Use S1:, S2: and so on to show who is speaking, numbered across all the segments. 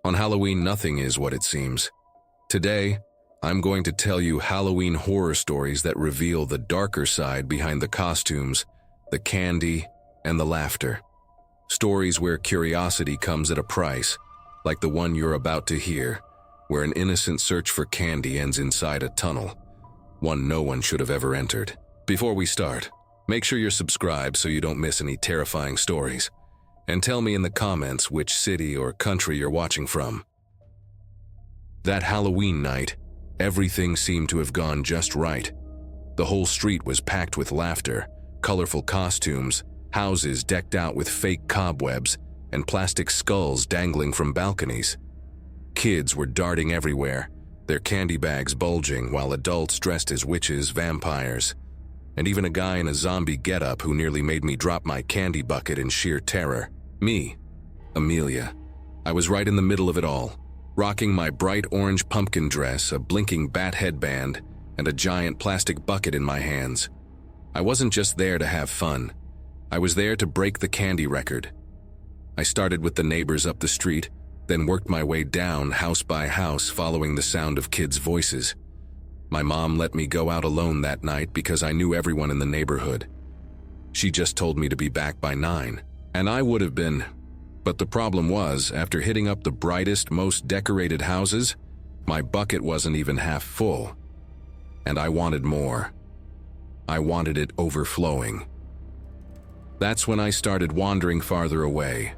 S1: On Halloween, nothing is what it seems. Today, I'm going to tell you Halloween horror stories that reveal the darker side behind the costumes, the candy, and the laughter. Stories where curiosity comes at a price, like the one you're about to hear, where an innocent search for candy ends inside a tunnel, one no one should have ever entered. Before we start, make sure you're subscribed so you don't miss any terrifying stories. And tell me in the comments which city or country you're watching from. That Halloween night, everything seemed to have gone just right. The whole street was packed with laughter, colorful costumes, houses decked out with fake cobwebs, and plastic skulls dangling from balconies. Kids were darting everywhere, their candy bags bulging, while adults dressed as witches, vampires, and even a guy in a zombie getup who nearly made me drop my candy bucket in sheer terror. Me, Amelia. I was right in the middle of it all, rocking my bright orange pumpkin dress, a blinking bat headband, and a giant plastic bucket in my hands. I wasn't just there to have fun. I was there to break the candy record. I started with the neighbors up the street, then worked my way down house by house, following the sound of kids' voices. My mom let me go out alone that night because I knew everyone in the neighborhood. She just told me to be back by 9. And I would have been, but the problem was, after hitting up the brightest, most decorated houses, my bucket wasn't even half full. And I wanted more. I wanted it overflowing. That's when I started wandering farther away.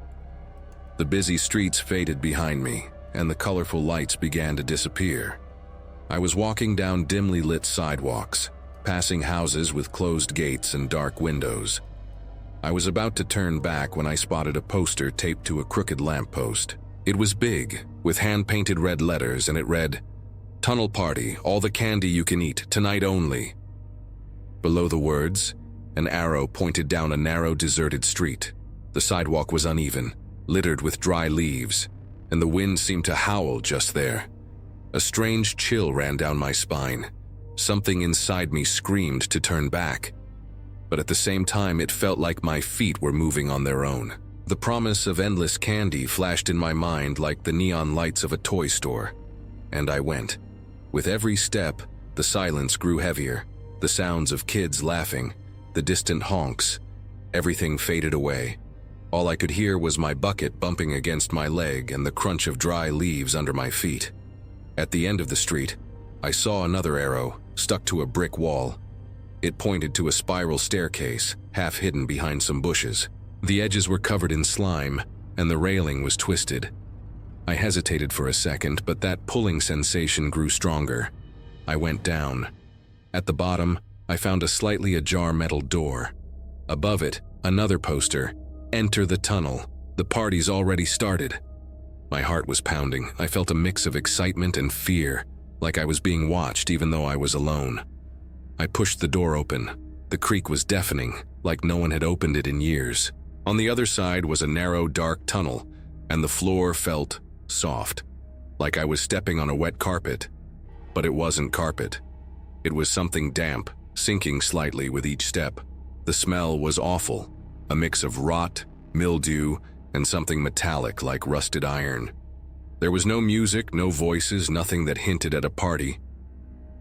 S1: The busy streets faded behind me, and the colorful lights began to disappear. I was walking down dimly lit sidewalks, passing houses with closed gates and dark windows. I was about to turn back when I spotted a poster taped to a crooked lamppost. It was big, with hand-painted red letters, and it read, "Tunnel Party, all the candy you can eat, tonight only." Below the words, an arrow pointed down a narrow, deserted street. The sidewalk was uneven, littered with dry leaves, and the wind seemed to howl just there. A strange chill ran down my spine. Something inside me screamed to turn back. But at the same time, it felt like my feet were moving on their own. The promise of endless candy flashed in my mind like the neon lights of a toy store. And I went. With every step, the silence grew heavier. The sounds of kids laughing, the distant honks, everything faded away. All I could hear was my bucket bumping against my leg and the crunch of dry leaves under my feet. At the end of the street, I saw another arrow, stuck to a brick wall. It pointed to a spiral staircase, half hidden behind some bushes. The edges were covered in slime, and the railing was twisted. I hesitated for a second, but that pulling sensation grew stronger. I went down. At the bottom, I found a slightly ajar metal door. Above it, another poster, "Enter the tunnel. The party's already started." My heart was pounding. I felt a mix of excitement and fear, like I was being watched even though I was alone. I pushed the door open. The creak was deafening, like no one had opened it in years. On the other side was a narrow, dark tunnel, and the floor felt soft, like I was stepping on a wet carpet. But it wasn't carpet. It was something damp, sinking slightly with each step. The smell was awful, a mix of rot, mildew, and something metallic like rusted iron. There was no music, no voices, nothing that hinted at a party.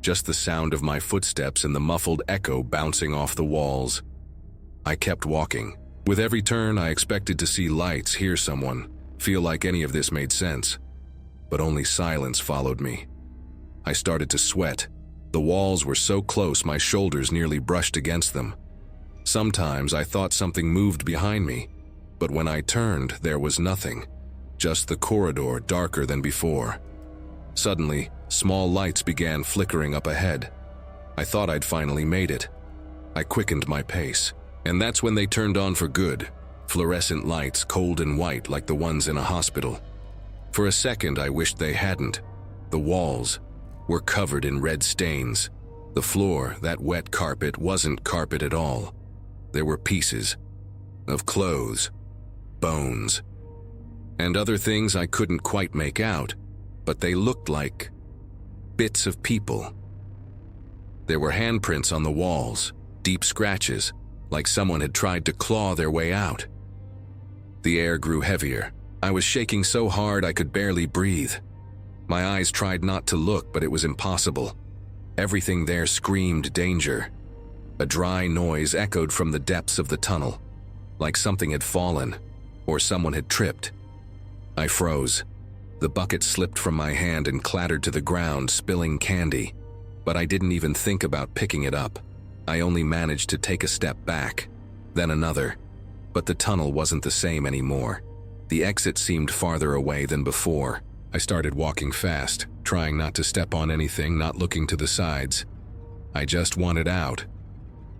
S1: Just the sound of my footsteps and the muffled echo bouncing off the walls. I kept walking. With every turn, I expected to see lights, hear someone, feel like any of this made sense. But only silence followed me. I started to sweat. The walls were so close, my shoulders nearly brushed against them. Sometimes I thought something moved behind me, but when I turned, there was nothing. Just the corridor, darker than before. Suddenly, small lights began flickering up ahead. I thought I'd finally made it. I quickened my pace, and that's when they turned on for good. Fluorescent lights, cold and white like the ones in a hospital. For a second, I wished they hadn't. The walls were covered in red stains. The floor, that wet carpet, wasn't carpet at all. There were pieces of clothes, bones, and other things I couldn't quite make out, but they looked like bits of people. There were handprints on the walls, deep scratches, like someone had tried to claw their way out. The air grew heavier. I was shaking so hard I could barely breathe. My eyes tried not to look, but it was impossible. Everything there screamed danger. A dry noise echoed from the depths of the tunnel, like something had fallen, or someone had tripped. I froze. The bucket slipped from my hand and clattered to the ground, spilling candy. But I didn't even think about picking it up. I only managed to take a step back, then another. But the tunnel wasn't the same anymore. The exit seemed farther away than before. I started walking fast, trying not to step on anything, not looking to the sides. I just wanted out.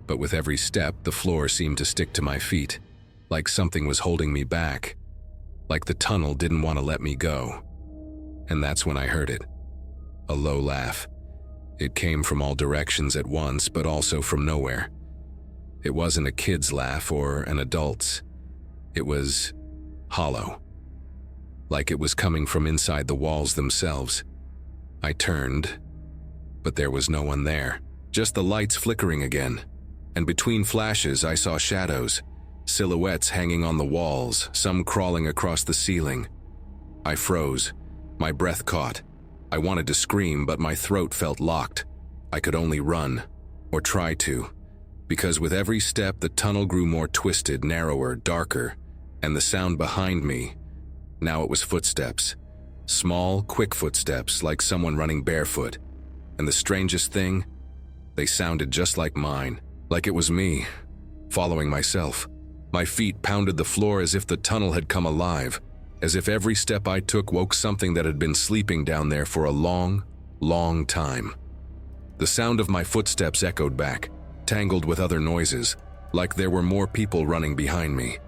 S1: But with every step, the floor seemed to stick to my feet, like something was holding me back, like the tunnel didn't want to let me go. And that's when I heard it. A low laugh. It came from all directions at once, but also from nowhere. It wasn't a kid's laugh or an adult's. It was hollow, like it was coming from inside the walls themselves. I turned, but there was no one there, just the lights flickering again. And between flashes, I saw shadows, silhouettes hanging on the walls, some crawling across the ceiling. I froze. My breath caught. I wanted to scream, but my throat felt locked. I could only run, or try to, because with every step the tunnel grew more twisted, narrower, darker, and the sound behind me, now it was footsteps. Small, quick footsteps, like someone running barefoot. And the strangest thing, they sounded just like mine, like it was me, following myself. My feet pounded the floor as if the tunnel had come alive, as if every step I took woke something that had been sleeping down there for a long, long time. The sound of my footsteps echoed back, tangled with other noises, like there were more people running behind me.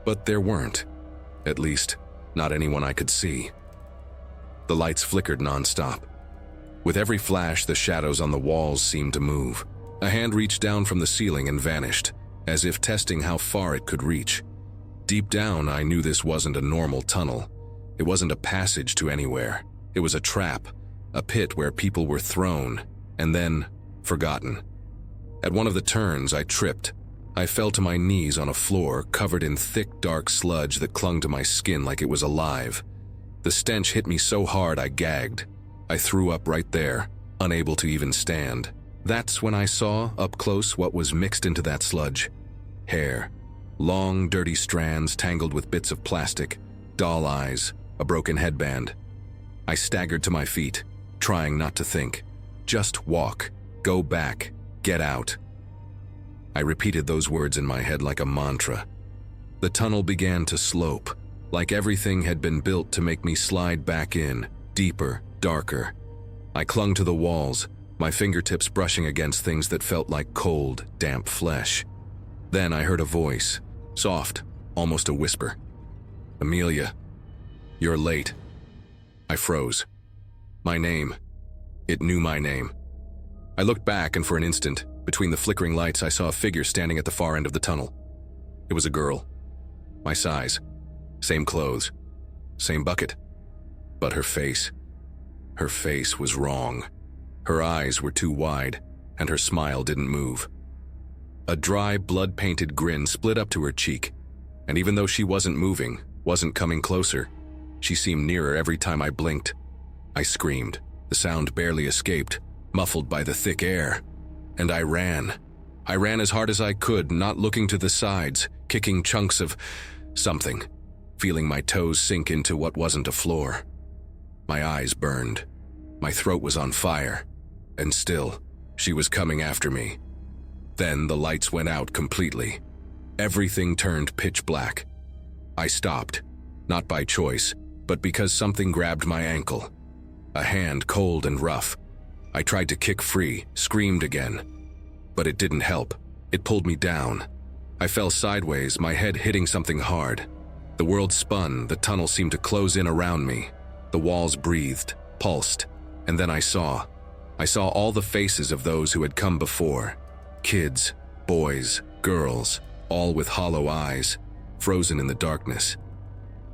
S1: But there weren't. At least, not anyone I could see. The lights flickered nonstop. With every flash, the shadows on the walls seemed to move. A hand reached down from the ceiling and vanished, as if testing how far it could reach. Deep down, I knew this wasn't a normal tunnel. It wasn't a passage to anywhere. It was a trap, a pit where people were thrown, and then forgotten. At one of the turns, I tripped. I fell to my knees on a floor covered in thick, dark sludge that clung to my skin like it was alive. The stench hit me so hard I gagged. I threw up right there, unable to even stand. That's when I saw, up close, what was mixed into that sludge. Hair. Long, dirty strands tangled with bits of plastic, doll eyes, a broken headband. I staggered to my feet, trying not to think. Just walk, go back, get out. I repeated those words in my head like a mantra. The tunnel began to slope, like everything had been built to make me slide back in, deeper, darker. I clung to the walls, my fingertips brushing against things that felt like cold, damp flesh. Then I heard a voice. Soft, almost a whisper. "Amelia, you're late." I froze. My name. It knew my name. I looked back, and for an instant, between the flickering lights, I saw a figure standing at the far end of the tunnel. It was a girl. My size. Same clothes. Same bucket. But her face was wrong. Her eyes were too wide, and her smile didn't move. A dry, blood-painted grin split up to her cheek, and even though she wasn't moving, wasn't coming closer, she seemed nearer every time I blinked. I screamed. The sound barely escaped, muffled by the thick air. And I ran. I ran as hard as I could, not looking to the sides, kicking chunks of something, feeling my toes sink into what wasn't a floor. My eyes burned. My throat was on fire. And still, she was coming after me. Then the lights went out completely. Everything turned pitch black. I stopped, not by choice, but because something grabbed my ankle. A hand, cold and rough. I tried to kick free, screamed again. But it didn't help. It pulled me down. I fell sideways, my head hitting something hard. The world spun, the tunnel seemed to close in around me. The walls breathed, pulsed, and then I saw all the faces of those who had come before. Kids, boys, girls, all with hollow eyes, frozen in the darkness.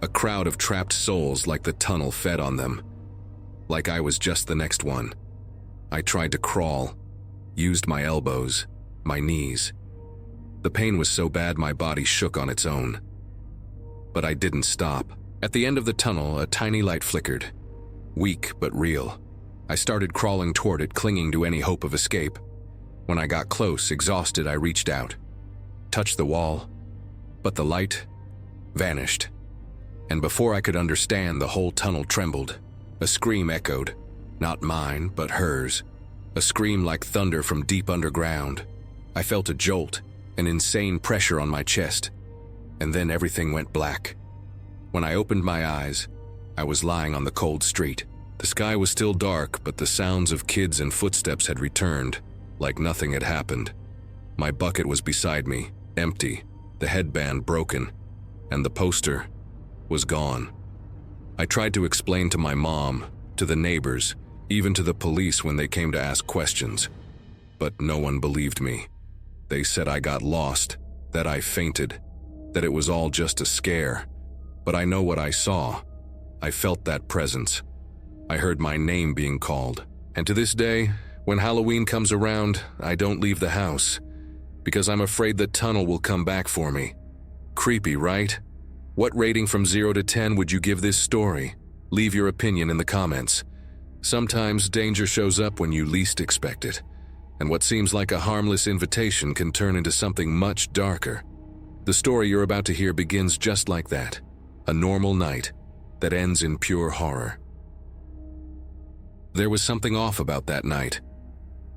S1: A crowd of trapped souls like the tunnel fed on them. Like I was just the next one. I tried to crawl, used my elbows, my knees. The pain was so bad my body shook on its own. But I didn't stop, At the end of the tunnel, a tiny light flickered. Weak but real. I started crawling toward it, clinging to any hope of escape. When I got close, exhausted, I reached out, touched the wall, but the light vanished. And before I could understand, the whole tunnel trembled. A scream echoed, not mine, but hers. A scream like thunder from deep underground. I felt a jolt, an insane pressure on my chest, and then everything went black. When I opened my eyes, I was lying on the cold street. The sky was still dark, but the sounds of kids and footsteps had returned, like nothing had happened. My bucket was beside me, empty, the headband broken, and the poster was gone. I tried to explain to my mom, to the neighbors, even to the police when they came to ask questions, but no one believed me. They said I got lost, that I fainted, that it was all just a scare. But I know what I saw. I felt that presence. I heard my name being called. And to this day, when Halloween comes around, I don't leave the house, because I'm afraid the tunnel will come back for me. Creepy, right? What rating from 0 to 10 would you give this story? Leave your opinion in the comments. Sometimes danger shows up when you least expect it, and what seems like a harmless invitation can turn into something much darker. The story you're about to hear begins just like that. A normal night that ends in pure horror. There was something off about that night.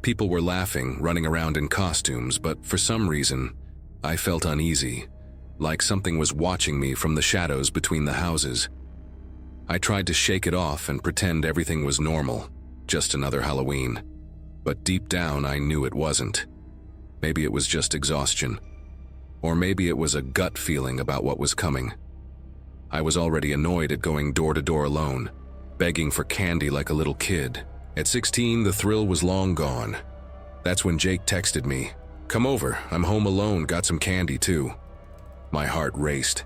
S1: People were laughing, running around in costumes, but for some reason, I felt uneasy, like something was watching me from the shadows between the houses. I tried to shake it off and pretend everything was normal, just another Halloween. But deep down, I knew it wasn't. Maybe it was just exhaustion. Or maybe it was a gut feeling about what was coming. I was already annoyed at going door to door alone, begging for candy like a little kid. At 16, the thrill was long gone. That's when Jake texted me, "Come over, I'm home alone, got some candy too." My heart raced.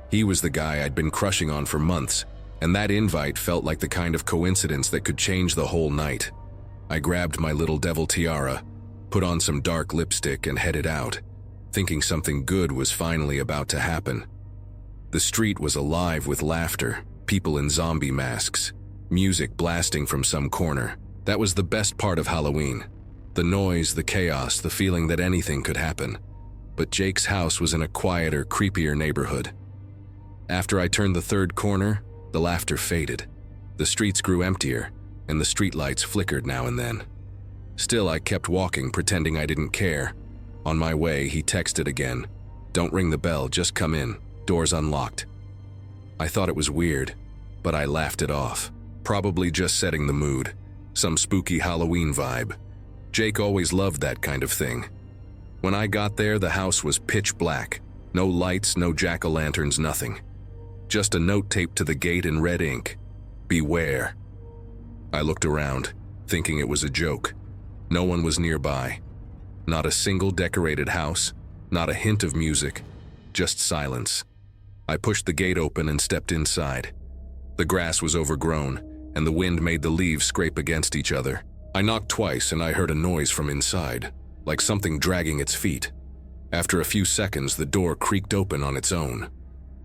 S1: He was the guy I'd been crushing on for months, and that invite felt like the kind of coincidence that could change the whole night. I grabbed my little devil tiara, put on some dark lipstick and headed out, thinking something good was finally about to happen. The street was alive with laughter, people in zombie masks, music blasting from some corner. That was the best part of Halloween. The noise, the chaos, the feeling that anything could happen. But Jake's house was in a quieter, creepier neighborhood. After I turned the third corner, the laughter faded. The streets grew emptier, and the streetlights flickered now and then. Still, I kept walking, pretending I didn't care. On my way, he texted again, "Don't ring the bell, just come in. Door's unlocked." I thought it was weird, but I laughed it off. Probably just setting the mood. Some spooky Halloween vibe. Jake always loved that kind of thing. When I got there, the house was pitch black. No lights, no jack-o'-lanterns, nothing. Just a note taped to the gate in red ink. "Beware." I looked around, thinking it was a joke. No one was nearby. Not a single decorated house, not a hint of music, just silence. I pushed the gate open and stepped inside. The grass was overgrown, and the wind made the leaves scrape against each other. I knocked twice and I heard a noise from inside, like something dragging its feet. After a few seconds, the door creaked open on its own.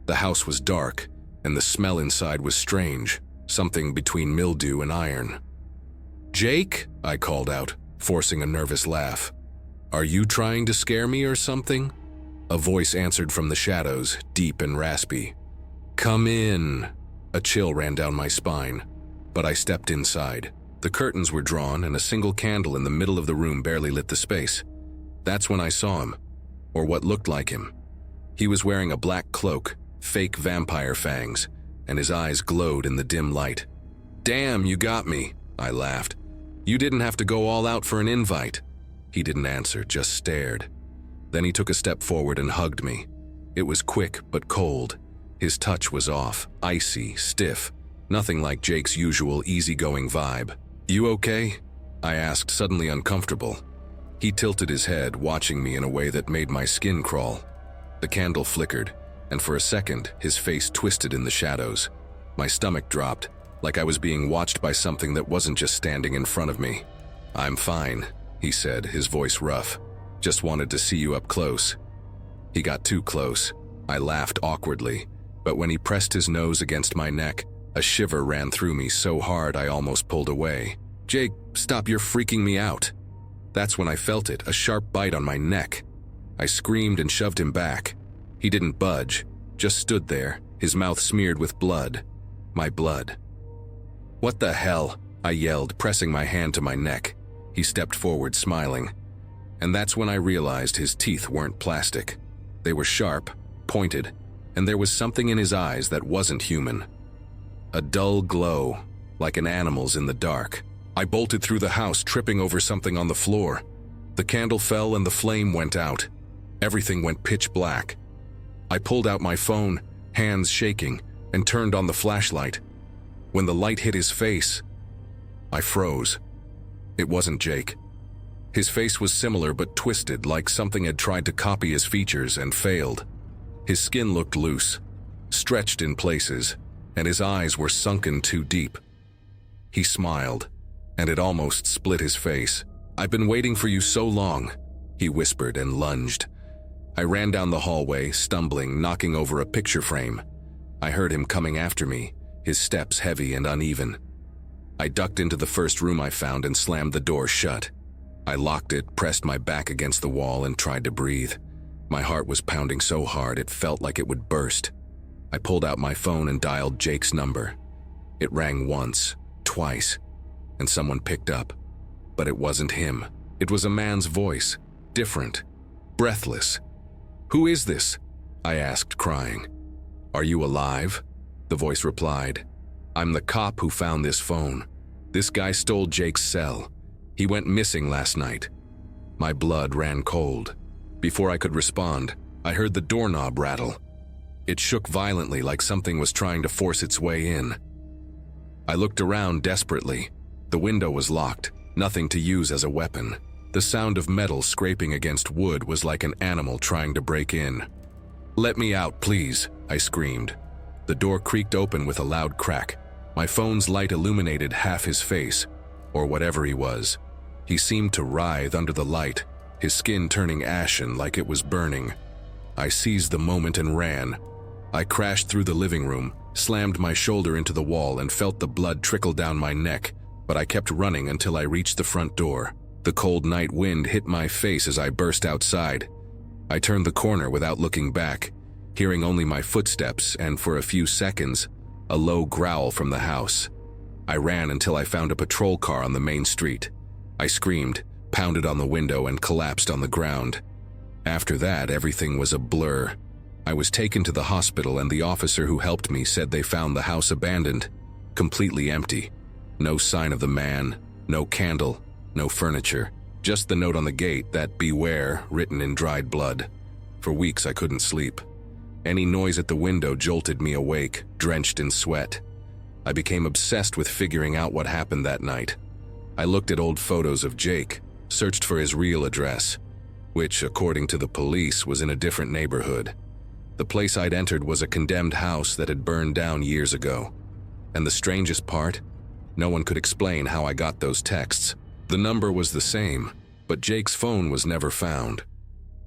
S1: The house was dark, and the smell inside was strange, something between mildew and iron. "Jake?" I called out, forcing a nervous laugh. "Are you trying to scare me or something?" A voice answered from the shadows, deep and raspy. "Come in." A chill ran down my spine, but I stepped inside. The curtains were drawn and a single candle in the middle of the room barely lit the space. That's when I saw him, or what looked like him. He was wearing a black cloak, fake vampire fangs, and his eyes glowed in the dim light. "Damn, you got me," I laughed. "You didn't have to go all out for an invite." He didn't answer, just stared. Then he took a step forward and hugged me. It was quick but cold. His touch was off, icy, stiff, nothing like Jake's usual easygoing vibe. "You okay?" I asked, suddenly uncomfortable. He tilted his head, watching me in a way that made my skin crawl. The candle flickered, and for a second, his face twisted in the shadows. My stomach dropped, like I was being watched by something that wasn't just standing in front of me. "I'm fine," he said, his voice rough. "Just wanted to see you up close." He got too close. I laughed awkwardly, but when he pressed his nose against my neck, a shiver ran through me so hard I almost pulled away. "Jake, stop, you're freaking me out." That's when I felt it, a sharp bite on my neck. I screamed and shoved him back. He didn't budge, just stood there, his mouth smeared with blood. My blood. "What the hell?" I yelled, pressing my hand to my neck. He stepped forward, smiling. And that's when I realized his teeth weren't plastic. They were sharp, pointed, and there was something in his eyes that wasn't human. A dull glow, like an animal's in the dark. I bolted through the house, tripping over something on the floor. The candle fell and the flame went out. Everything went pitch black. I pulled out my phone, hands shaking, and turned on the flashlight. When the light hit his face, I froze. It wasn't Jake. His face was similar but twisted, like something had tried to copy his features and failed. His skin looked loose, stretched in places, and his eyes were sunken too deep. He smiled, and it almost split his face. "I've been waiting for you so long," he whispered and lunged. I ran down the hallway, stumbling, knocking over a picture frame. I heard him coming after me, his steps heavy and uneven. I ducked into the first room I found and slammed the door shut. I locked it, pressed my back against the wall, and tried to breathe. My heart was pounding so hard it felt like it would burst. I pulled out my phone and dialed Jake's number. It rang once, twice, and someone picked up. But it wasn't him. It was a man's voice, different, breathless. "Who is this?" I asked, crying. "Are you alive?" The voice replied. "I'm the cop who found this phone. This guy stole Jake's cell. He went missing last night." My blood ran cold. Before I could respond, I heard the doorknob rattle. It shook violently, like something was trying to force its way in. I looked around desperately. The window was locked, nothing to use as a weapon. The sound of metal scraping against wood was like an animal trying to break in. "Let me out, please," I screamed. The door creaked open with a loud crack. My phone's light illuminated half his face, or whatever he was. He seemed to writhe under the light, his skin turning ashen like it was burning. I seized the moment and ran. I crashed through the living room, slammed my shoulder into the wall, and felt the blood trickle down my neck, but I kept running until I reached the front door. The cold night wind hit my face as I burst outside. I turned the corner without looking back, hearing only my footsteps and, for a few seconds, a low growl from the house. I ran until I found a patrol car on the main street. I screamed, pounded on the window, and collapsed on the ground. After that, everything was a blur. I was taken to the hospital, and the officer who helped me said they found the house abandoned, completely empty. No sign of the man, no candle, no furniture, just the note on the gate that "Beware" written in dried blood. For weeks I couldn't sleep. Any noise at the window jolted me awake, drenched in sweat. I became obsessed with figuring out what happened that night. I looked at old photos of Jake, searched for his real address, which, according to the police, was in a different neighborhood. The place I'd entered was a condemned house that had burned down years ago. And the strangest part? No one could explain how I got those texts. The number was the same, but Jake's phone was never found.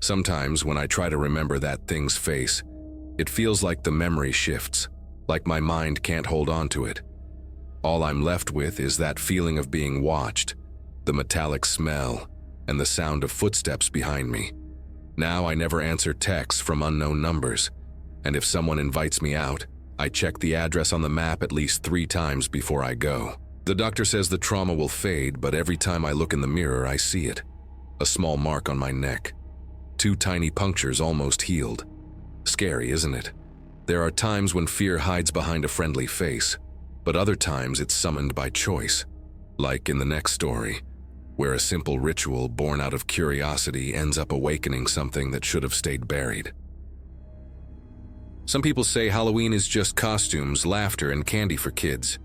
S1: Sometimes when I try to remember that thing's face, it feels like the memory shifts, like my mind can't hold on to it. All I'm left with is that feeling of being watched, the metallic smell, and the sound of footsteps behind me. Now I never answer texts from unknown numbers, and if someone invites me out, I check the address on the map at least 3 times before I go. The doctor says the trauma will fade, but every time I look in the mirror, I see it. A small mark on my neck. 2 tiny punctures almost healed. Scary, isn't it? There are times when fear hides behind a friendly face, but other times it's summoned by choice. Like in the next story, where a simple ritual born out of curiosity ends up awakening something that should have stayed buried. Some people say Halloween is just costumes, laughter, and candy for kids.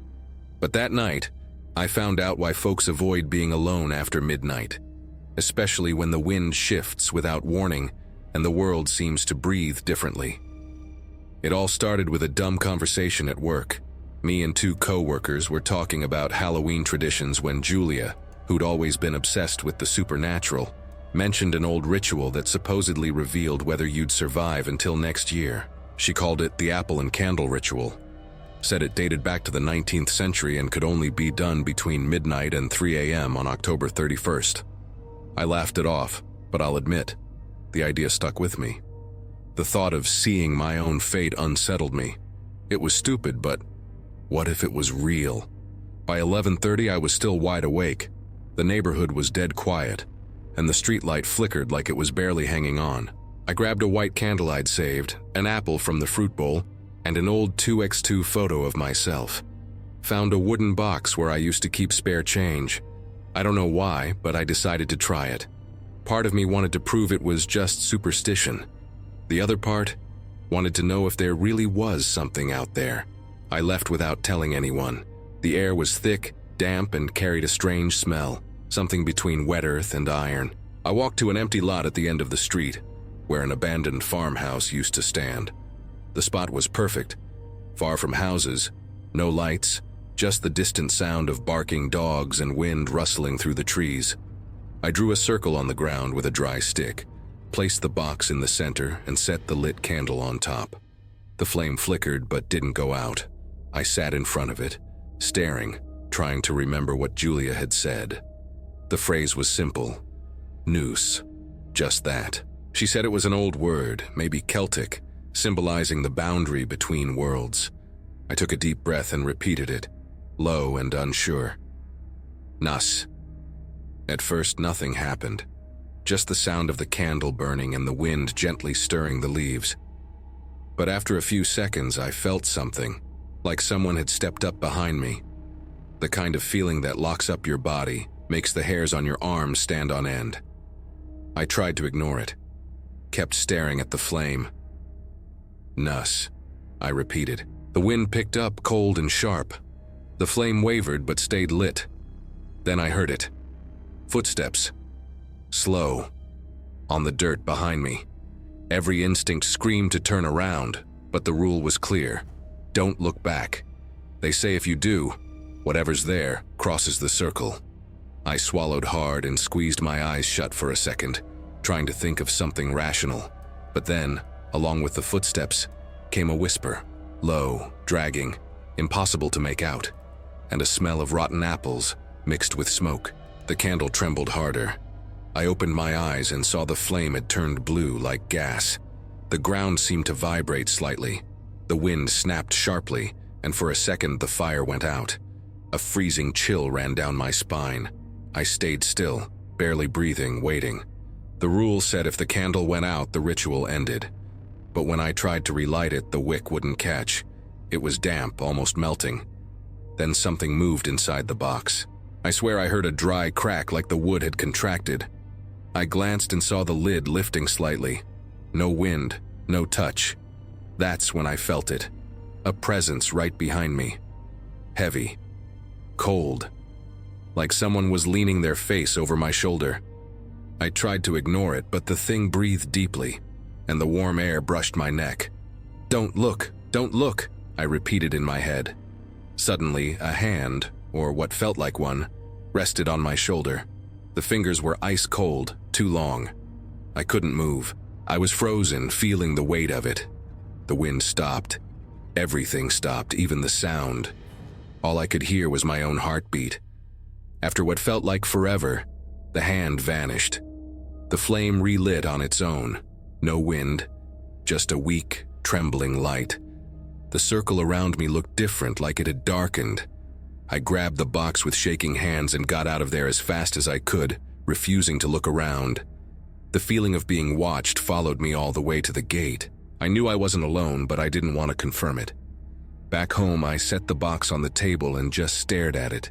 S1: But that night, I found out why folks avoid being alone after midnight, especially when the wind shifts without warning and the world seems to breathe differently. It all started with a dumb conversation at work. Me and 2 co-workers were talking about Halloween traditions when Julia, who'd always been obsessed with the supernatural, mentioned an old ritual that supposedly revealed whether you'd survive until next year. She called it the apple and candle ritual. Said it dated back to the 19th century and could only be done between midnight and 3 a.m. on October 31st. I laughed it off, but I'll admit, the idea stuck with me. The thought of seeing my own fate unsettled me. It was stupid, but what if it was real? By 11:30, I was still wide awake. The neighborhood was dead quiet, and the streetlight flickered like it was barely hanging on. I grabbed a white candle I'd saved, an apple from the fruit bowl, and an old 2x2 photo of myself. Found a wooden box where I used to keep spare change. I don't know why, but I decided to try it. Part of me wanted to prove it was just superstition. The other part wanted to know if there really was something out there. I left without telling anyone. The air was thick, damp, and carried a strange smell, something between wet earth and iron. I walked to an empty lot at the end of the street, where an abandoned farmhouse used to stand. The spot was perfect. Far from houses, no lights, just the distant sound of barking dogs and wind rustling through the trees. I drew a circle on the ground with a dry stick, placed the box in the center, and set the lit candle on top. The flame flickered but didn't go out. I sat in front of it, staring, trying to remember what Julia had said. The phrase was simple. Noose. Just that. She said it was an old word, maybe Celtic, symbolizing the boundary between worlds. I took a deep breath and repeated it, low and unsure. Nus. At first, nothing happened. Just the sound of the candle burning and the wind gently stirring the leaves. But after a few seconds, I felt something, like someone had stepped up behind me. The kind of feeling that locks up your body, makes the hairs on your arms stand on end. I tried to ignore it, kept staring at the flame. Nus, I repeated. The wind picked up, cold and sharp. The flame wavered but stayed lit. Then I heard it. Footsteps. Slow. On the dirt behind me. Every instinct screamed to turn around, but the rule was clear. Don't look back. They say if you do, whatever's there crosses the circle. I swallowed hard and squeezed my eyes shut for a second, trying to think of something rational. But then, along with the footsteps, came a whisper, low, dragging, impossible to make out, and a smell of rotten apples mixed with smoke. The candle trembled harder. I opened my eyes and saw the flame had turned blue like gas. The ground seemed to vibrate slightly. The wind snapped sharply, and for a second the fire went out. A freezing chill ran down my spine. I stayed still, barely breathing, waiting. The rule said if the candle went out, the ritual ended. But when I tried to relight it, the wick wouldn't catch. It was damp, almost melting. Then something moved inside the box. I swear I heard a dry crack like the wood had contracted. I glanced and saw the lid lifting slightly. No wind, no touch. That's when I felt it. A presence right behind me. Heavy. Cold. Like someone was leaning their face over my shoulder. I tried to ignore it, but the thing breathed deeply, and the warm air brushed my neck. Don't look, don't look, I repeated in my head. Suddenly, a hand, or what felt like one, rested on my shoulder. The fingers were ice cold, too long. I couldn't move. I was frozen, feeling the weight of it. The wind stopped. Everything stopped, even the sound. All I could hear was my own heartbeat. After what felt like forever, the hand vanished. The flame relit on its own. No wind, just a weak, trembling light. The circle around me looked different, like it had darkened. I grabbed the box with shaking hands and got out of there as fast as I could, refusing to look around. The feeling of being watched followed me all the way to the gate. I knew I wasn't alone, but I didn't want to confirm it. Back home, I set the box on the table and just stared at it.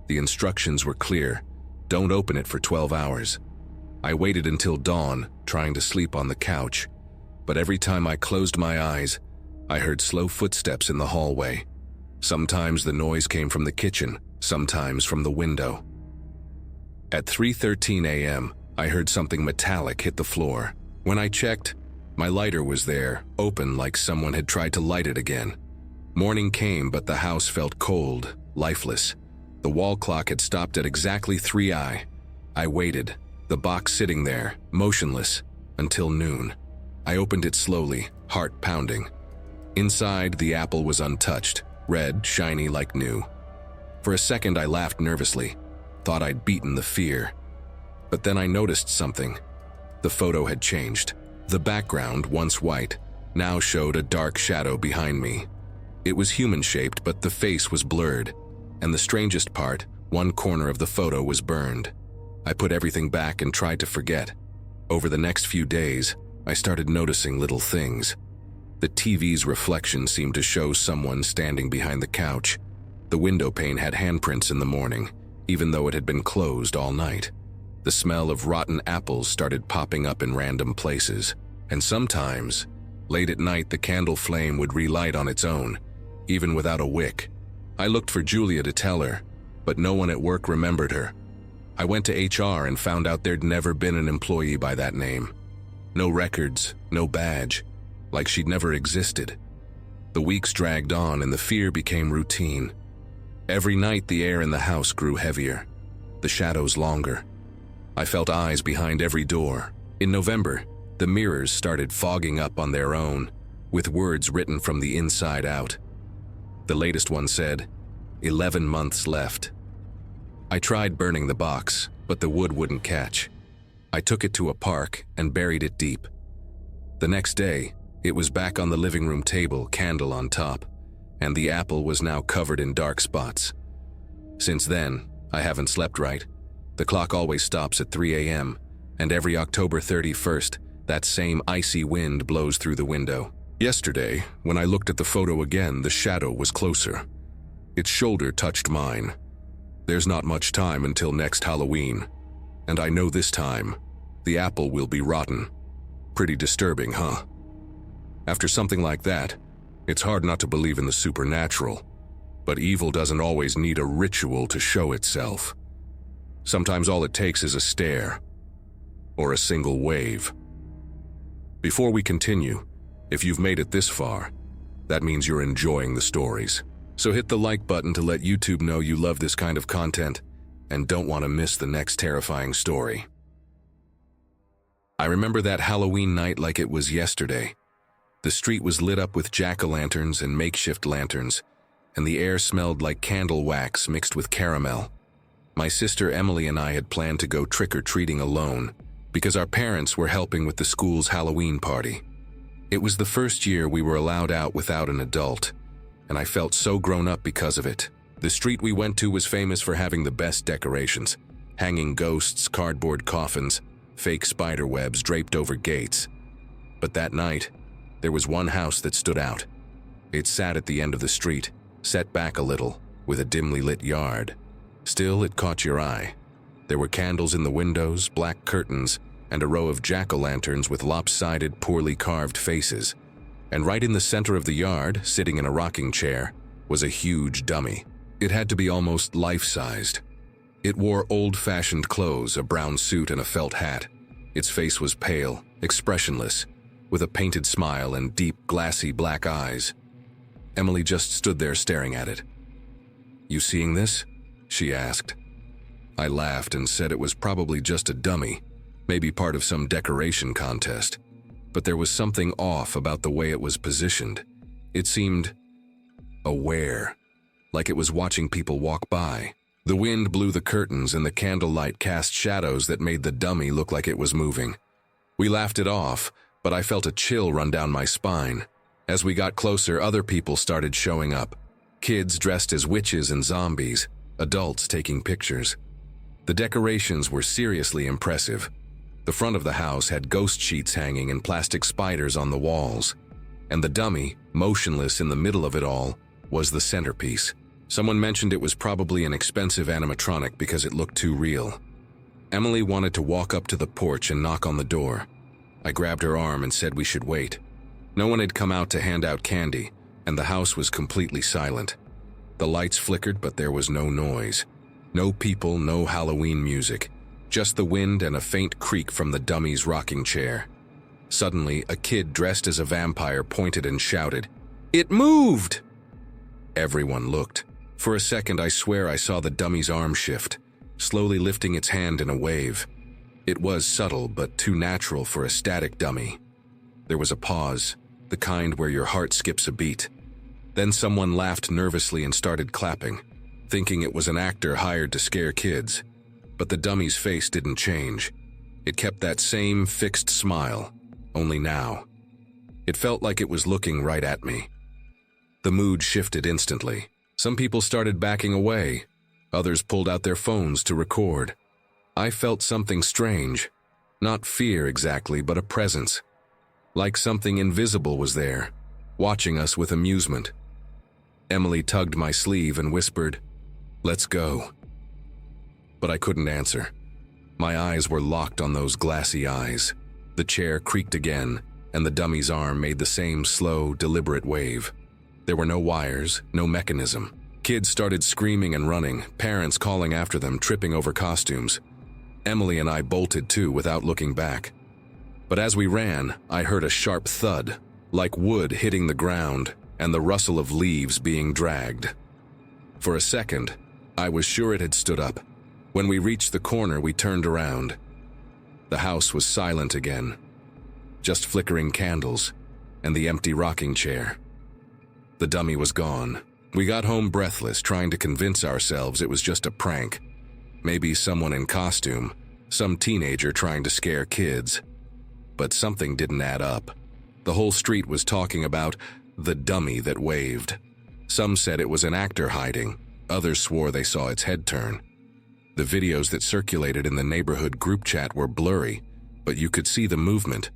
S1: The instructions were clear. Don't open it for 12 hours. I waited until dawn, trying to sleep on the couch. But every time I closed my eyes, I heard slow footsteps in the hallway. Sometimes the noise came from the kitchen, sometimes from the window. At 3:13 a.m., I heard something metallic hit the floor. When I checked, my lighter was there, open like someone had tried to light it again. Morning came, but the house felt cold, lifeless. The wall clock had stopped at exactly 3 a.m. I waited, the box sitting there, motionless, until noon. I opened it slowly, heart pounding. Inside, the apple was untouched, red, shiny like new. For a second, I laughed nervously, thought I'd beaten the fear. But then I noticed something. The photo had changed. The background, once white, now showed a dark shadow behind me. It was human-shaped, but the face was blurred, and the strangest part, one corner of the photo was burned. I put everything back and tried to forget. Over the next few days, I started noticing little things. The TV's reflection seemed to show someone standing behind the couch. The window pane had handprints in the morning, even though it had been closed all night. The smell of rotten apples started popping up in random places, and sometimes, late at night, the candle flame would relight on its own, even without a wick. I looked for Julia to tell her, but no one at work remembered her. I went to HR and found out there'd never been an employee by that name. No records, no badge, like she'd never existed. The weeks dragged on and the fear became routine. Every night the air in the house grew heavier, the shadows longer. I felt eyes behind every door. In November, the mirrors started fogging up on their own, with words written from the inside out. The latest one said, 11 months left. I tried burning the box, but the wood wouldn't catch. I took it to a park and buried it deep. The next day, it was back on the living room table, candle on top, and the apple was now covered in dark spots. Since then, I haven't slept right. The clock always stops at 3 a.m., and every October 31st, that same icy wind blows through the window. Yesterday, when I looked at the photo again, the shadow was closer. Its shoulder touched mine. There's not much time until next Halloween, and I know this time, the apple will be rotten. Pretty disturbing, huh? After something like that, it's hard not to believe in the supernatural, but evil doesn't always need a ritual to show itself. Sometimes all it takes is a stare, or a single wave. Before we continue, if you've made it this far, that means you're enjoying the stories. So hit the like button to let YouTube know you love this kind of content and don't want to miss the next terrifying story. I remember that Halloween night like it was yesterday. The street was lit up with jack-o'-lanterns and makeshift lanterns, and the air smelled like candle wax mixed with caramel. My sister Emily and I had planned to go trick-or-treating alone because our parents were helping with the school's Halloween party. It was the first year we were allowed out without an adult, and I felt so grown up because of it. The street we went to was famous for having the best decorations, hanging ghosts, cardboard coffins, fake spider webs draped over gates. But that night, there was one house that stood out. It sat at the end of the street, set back a little, with a dimly lit yard. Still, it caught your eye. There were candles in the windows, black curtains, and a row of jack-o'-lanterns with lopsided, poorly carved faces. And right in the center of the yard, sitting in a rocking chair, was a huge dummy. It had to be almost life-sized. It wore old-fashioned clothes, a brown suit and a felt hat. Its face was pale, expressionless, with a painted smile and deep, glassy black eyes. Emily just stood there staring at it. "You seeing this?" she asked. I laughed and said it was probably just a dummy, maybe part of some decoration contest. But there was something off about the way it was positioned. It seemed aware, like it was watching people walk by. The wind blew the curtains and the candlelight cast shadows that made the dummy look like it was moving. We laughed it off, but I felt a chill run down my spine. As we got closer, other people started showing up. Kids dressed as witches and zombies, adults taking pictures. The decorations were seriously impressive. The front of the house had ghost sheets hanging and plastic spiders on the walls. And the dummy, motionless in the middle of it all, was the centerpiece. Someone mentioned it was probably an expensive animatronic because it looked too real. Emily wanted to walk up to the porch and knock on the door. I grabbed her arm and said we should wait. No one had come out to hand out candy, and the house was completely silent. The lights flickered, but there was no noise. No people, no Halloween music. Just the wind and a faint creak from the dummy's rocking chair. Suddenly, a kid dressed as a vampire pointed and shouted, "It moved!" Everyone looked. For a second, I swear I saw the dummy's arm shift, slowly lifting its hand in a wave. It was subtle, but too natural for a static dummy. There was a pause, the kind where your heart skips a beat. Then someone laughed nervously and started clapping, thinking it was an actor hired to scare kids. But the dummy's face didn't change. It kept that same fixed smile, only now. It felt like it was looking right at me. The mood shifted instantly. Some people started backing away. Others pulled out their phones to record. I felt something strange. Not fear exactly, but a presence. Like something invisible was there, watching us with amusement. Emily tugged my sleeve and whispered, "Let's go." But I couldn't answer. My eyes were locked on those glassy eyes. The chair creaked again, and the dummy's arm made the same slow, deliberate wave. There were no wires, no mechanism. Kids started screaming and running, parents calling after them, tripping over costumes. Emily and I bolted too without looking back. But as we ran, I heard a sharp thud, like wood hitting the ground, and the rustle of leaves being dragged. For a second, I was sure it had stood up. When we reached the corner, we turned around. The house was silent again. Just flickering candles, and the empty rocking chair. The dummy was gone. We got home breathless, trying to convince ourselves it was just a prank. Maybe someone in costume, some teenager trying to scare kids. But something didn't add up. The whole street was talking about the dummy that waved. Some said it was an actor hiding. Others swore they saw its head turn. The videos that circulated in the neighborhood group chat were blurry, but you could see the movement.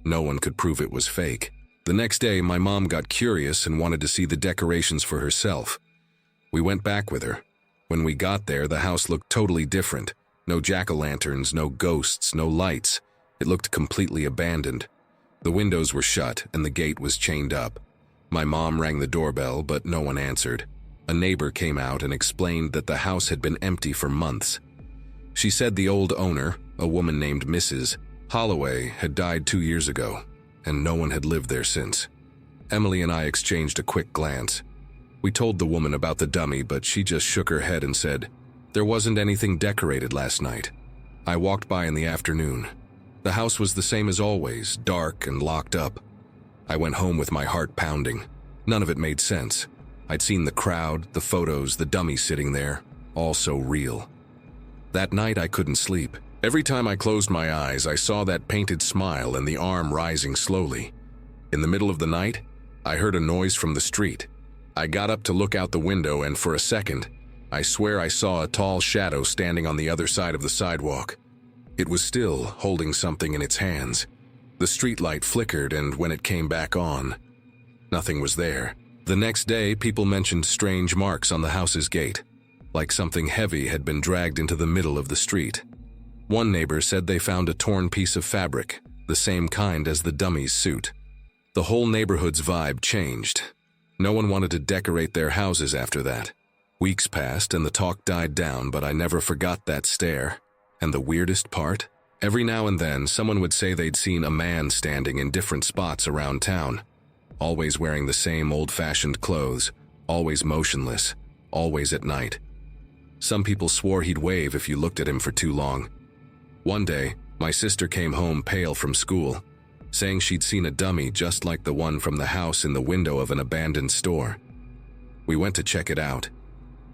S1: No one could prove it was fake. The next day, my mom got curious and wanted to see the decorations for herself. We went back with her. When we got there, the house looked totally different. No jack-o'-lanterns, no ghosts, no lights. It looked completely abandoned. The windows were shut and the gate was chained up. My mom rang the doorbell, but no one answered. A neighbor came out and explained that the house had been empty for months. She said the old owner, a woman named Mrs. Holloway, had died 2 years ago, and no one had lived there since. Emily and I exchanged a quick glance. We told the woman about the dummy, but she just shook her head and said, "There wasn't anything decorated last night. I walked by in the afternoon. The house was the same as always, dark and locked up." I went home with my heart pounding. None of it made sense. I'd seen the crowd, the photos, the dummy sitting there, all so real. That night I couldn't sleep. Every time I closed my eyes, I saw that painted smile and the arm rising slowly. In the middle of the night, I heard a noise from the street. I got up to look out the window, and for a second, I swear I saw a tall shadow standing on the other side of the sidewalk. It was still holding something in its hands. The streetlight flickered, and when it came back on, nothing was there. The next day, people mentioned strange marks on the house's gate, like something heavy had been dragged into the middle of the street. One neighbor said they found a torn piece of fabric, the same kind as the dummy's suit. The whole neighborhood's vibe changed. No one wanted to decorate their houses after that. Weeks passed and the talk died down, but I never forgot that stare. And the weirdest part? Every now and then, someone would say they'd seen a man standing in different spots around town, always wearing the same old-fashioned clothes, always motionless, always at night. Some people swore he'd wave if you looked at him for too long. One day, my sister came home pale from school, saying she'd seen a dummy just like the one from the house in the window of an abandoned store. We went to check it out.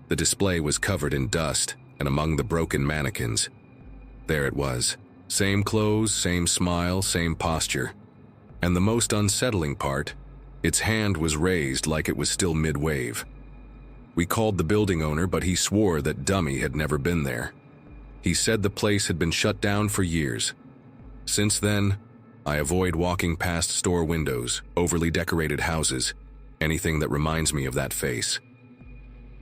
S1: The display was covered in dust, and among the broken mannequins, there it was. Same clothes, same smile, same posture. And the most unsettling part, its hand was raised like it was still mid-wave. We called the building owner, but he swore that dummy had never been there. He said the place had been shut down for years. Since then, I avoid walking past store windows, overly decorated houses, anything that reminds me of that face.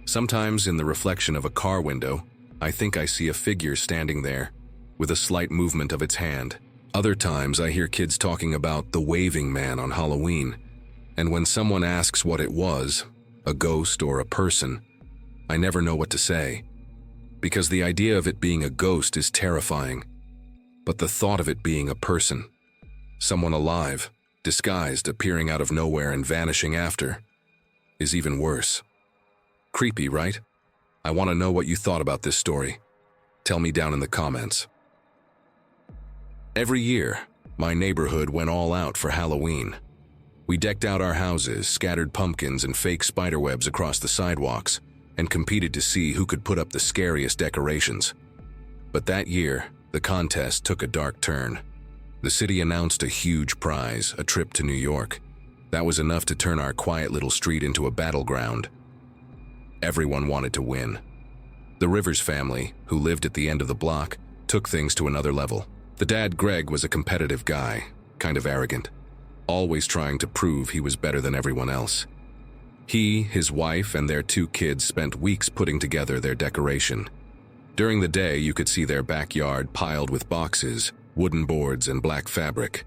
S1: Sometimes in the reflection of a car window, I think I see a figure standing there, with a slight movement of its hand. Other times I hear kids talking about the waving man on Halloween, and when someone asks what it was, a ghost or a person, I never know what to say. Because the idea of it being a ghost is terrifying, but the thought of it being a person, someone alive, disguised, appearing out of nowhere and vanishing after, is even worse. Creepy, right? I want to know what you thought about this story. Tell me down in the comments. Every year, my neighborhood went all out for Halloween. We decked out our houses, scattered pumpkins and fake spiderwebs across the sidewalks, and competed to see who could put up the scariest decorations. But that year, the contest took a dark turn. The city announced a huge prize, a trip to New York. That was enough to turn our quiet little street into a battleground. Everyone wanted to win. The Rivers family, who lived at the end of the block, took things to another level. The dad, Greg, was a competitive guy, kind of arrogant, always trying to prove he was better than everyone else. He, his wife, and their 2 kids spent weeks putting together their decoration. During the day, you could see their backyard piled with boxes, wooden boards, and black fabric.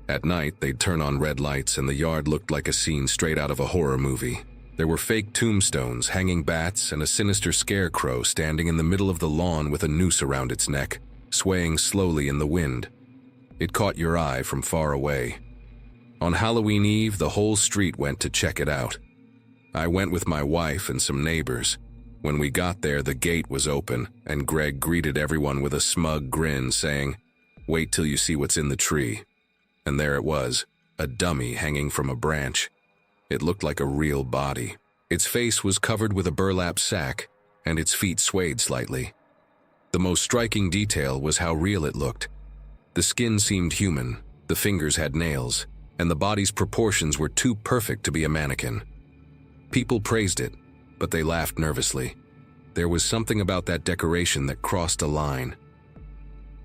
S1: At night, they'd turn on red lights and the yard looked like a scene straight out of a horror movie. There were fake tombstones, hanging bats, and a sinister scarecrow standing in the middle of the lawn with a noose around its neck, swaying slowly in the wind. It caught your eye from far away. On Halloween Eve, the whole street went to check it out. I went with my wife and some neighbors. When we got there, the gate was open, and Greg greeted everyone with a smug grin, saying, "Wait till you see what's in the tree." And there it was, a dummy hanging from a branch. It looked like a real body. Its face was covered with a burlap sack, and its feet swayed slightly. The most striking detail was how real it looked. The skin seemed human, the fingers had nails, and the body's proportions were too perfect to be a mannequin. People praised it, but they laughed nervously. There was something about that decoration that crossed a line.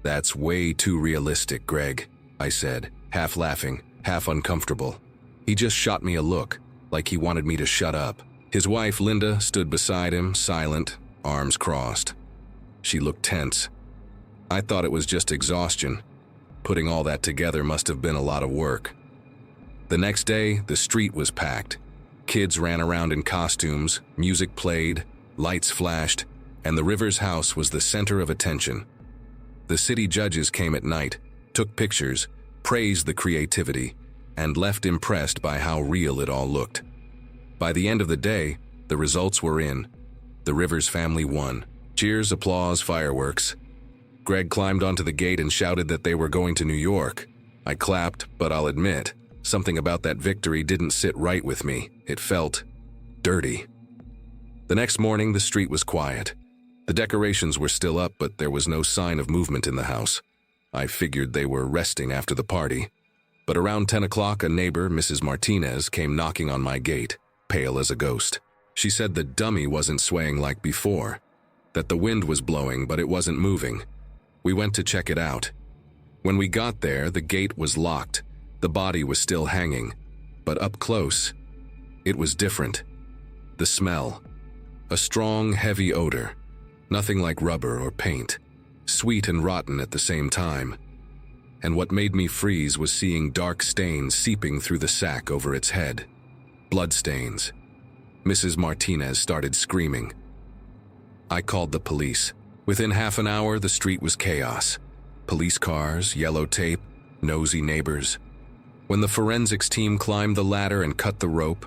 S1: "That's way too realistic, Greg," I said, half laughing, half uncomfortable. He just shot me a look, like he wanted me to shut up. His wife, Linda, stood beside him, silent, arms crossed. She looked tense. I thought it was just exhaustion. Putting all that together must have been a lot of work. The next day, the street was packed. Kids ran around in costumes, music played, lights flashed, and the Rivers house was the center of attention. The city judges came at night, took pictures, praised the creativity, and left impressed by how real it all looked. By the end of the day, the results were in. The Rivers family won. Cheers, applause, fireworks. Greg climbed onto the gate and shouted that they were going to New York. I clapped, but I'll admit, something about that victory didn't sit right with me. It felt dirty. The next morning, the street was quiet. The decorations were still up, but there was no sign of movement in the house. I figured they were resting after the party. But around 10 o'clock, a neighbor, Mrs. Martinez, came knocking on my gate, pale as a ghost. She said the dummy wasn't swaying like before, that the wind was blowing, but it wasn't moving. We went to check it out. When we got there, the gate was locked. The body was still hanging, but up close, it was different. The smell. A strong, heavy odor. Nothing like rubber or paint. Sweet and rotten at the same time. And what made me freeze was seeing dark stains seeping through the sack over its head. Blood stains. Mrs. Martinez started screaming. I called the police. Within half an hour, the street was chaos. Police cars, yellow tape, nosy neighbors. When the forensics team climbed the ladder and cut the rope,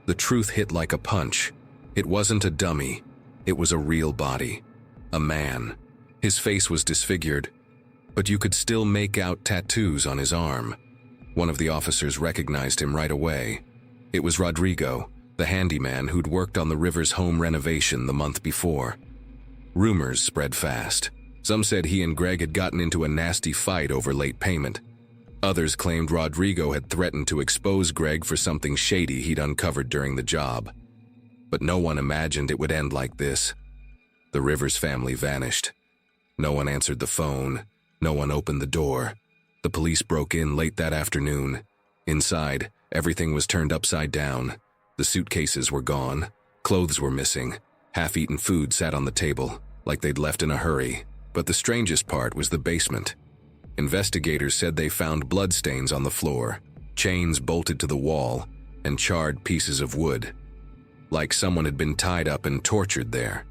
S1: the truth hit like a punch. It wasn't a dummy. It was a real body. A man. His face was disfigured, but you could still make out tattoos on his arm. One of the officers recognized him right away. It was Rodrigo, the handyman who'd worked on the Rivers home renovation the month before. Rumors spread fast. Some said he and Greg had gotten into a nasty fight over late payment. Others claimed Rodrigo had threatened to expose Greg for something shady he'd uncovered during the job. But no one imagined it would end like this. The Rivers family vanished. No one answered the phone. No one opened the door. The police broke in late that afternoon. Inside, everything was turned upside down. The suitcases were gone. Clothes were missing. Half-eaten food sat on the table, like they'd left in a hurry. But the strangest part was the basement. Investigators said they found bloodstains on the floor, chains bolted to the wall, and charred pieces of wood. Like someone had been tied up and tortured there.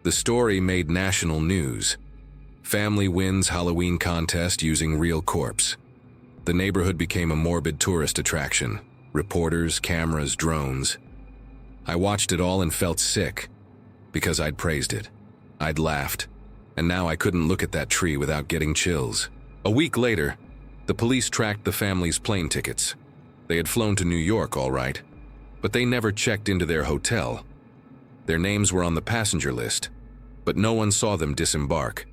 S1: The story made national news. Family wins Halloween contest using real corpse. The neighborhood became a morbid tourist attraction. Reporters, cameras, drones. I watched it all and felt sick, because I'd praised it. I'd laughed, and now I couldn't look at that tree without getting chills. A week later, the police tracked the family's plane tickets. They had flown to New York, all right, but they never checked into their hotel. Their names were on the passenger list, but no one saw them disembark.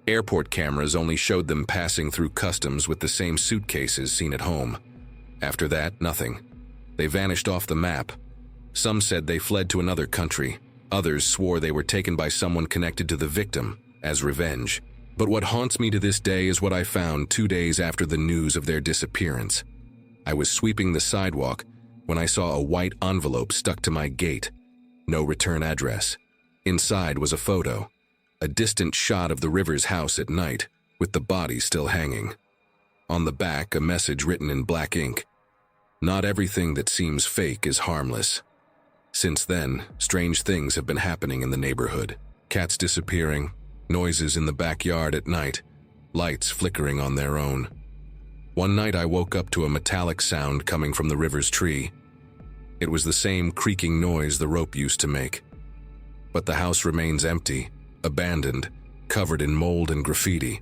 S1: Airport cameras only showed them passing through customs with the same suitcases seen at home. After that, nothing. They vanished off the map. Some said they fled to another country. Others swore they were taken by someone connected to the victim, as revenge. But what haunts me to this day is what I found 2 days after the news of their disappearance. I was sweeping the sidewalk when I saw a white envelope stuck to my gate. No return address. Inside was a photo, a distant shot of the Rivers house at night, with the body still hanging. On the back, a message written in black ink. Not everything that seems fake is harmless. Since then, strange things have been happening in the neighborhood. Cats disappearing, noises in the backyard at night, lights flickering on their own. One night I woke up to a metallic sound coming from the Rivers tree. It was the same creaking noise the rope used to make. But the house remains empty, abandoned, covered in mold and graffiti.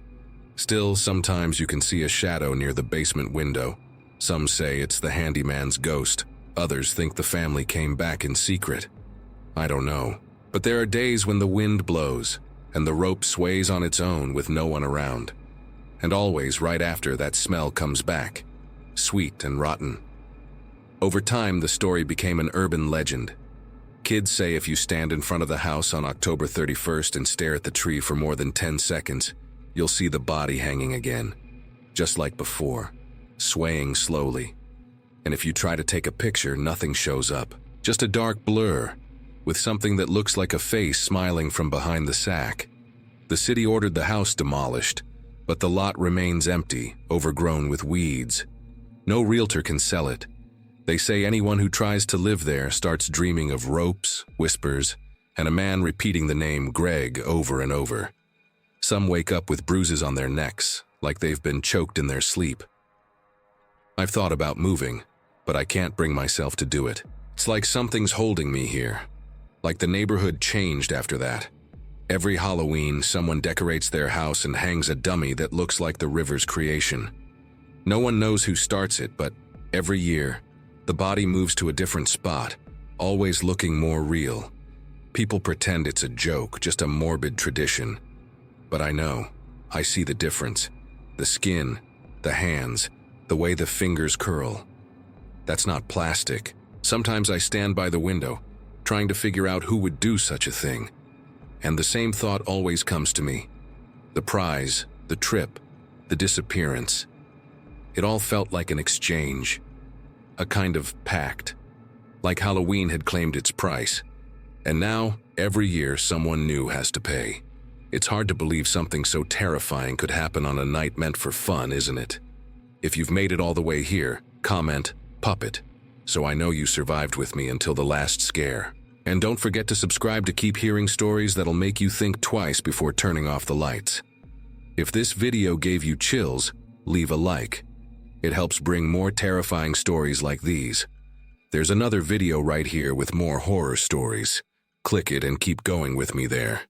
S1: Still, sometimes you can see a shadow near the basement window. Some say it's the handyman's ghost. Others think the family came back in secret. I don't know. But there are days when the wind blows, and the rope sways on its own with no one around. And always right after, that smell comes back, sweet and rotten. Over time, the story became an urban legend. Kids say if you stand in front of the house on October 31st and stare at the tree for more than 10 seconds, you'll see the body hanging again, just like before, swaying slowly. And if you try to take a picture, nothing shows up, just a dark blur, with something that looks like a face smiling from behind the sack. The city ordered the house demolished, but the lot remains empty, overgrown with weeds. No realtor can sell it. They say anyone who tries to live there starts dreaming of ropes, whispers, and a man repeating the name Greg over and over. Some wake up with bruises on their necks, like they've been choked in their sleep. I've thought about moving, but I can't bring myself to do it. It's like something's holding me here. Like the neighborhood changed after that. Every Halloween, someone decorates their house and hangs a dummy that looks like the Rivers creation. No one knows who starts it, but every year, the body moves to a different spot, always looking more real. People pretend it's a joke, just a morbid tradition. But I know. I see the difference. The skin, the hands, the way the fingers curl. That's not plastic. Sometimes I stand by the window, trying to figure out who would do such a thing. And the same thought always comes to me. The prize, the trip, the disappearance. It all felt like an exchange. A kind of pact. Like Halloween had claimed its price. And now, every year, someone new has to pay. It's hard to believe something so terrifying could happen on a night meant for fun, isn't it? If you've made it all the way here, comment, puppet, so I know you survived with me until the last scare. And don't forget to subscribe to keep hearing stories that'll make you think twice before turning off the lights. If this video gave you chills, leave a like. It helps bring more terrifying stories like these. There's another video right here with more horror stories. Click it and keep going with me there.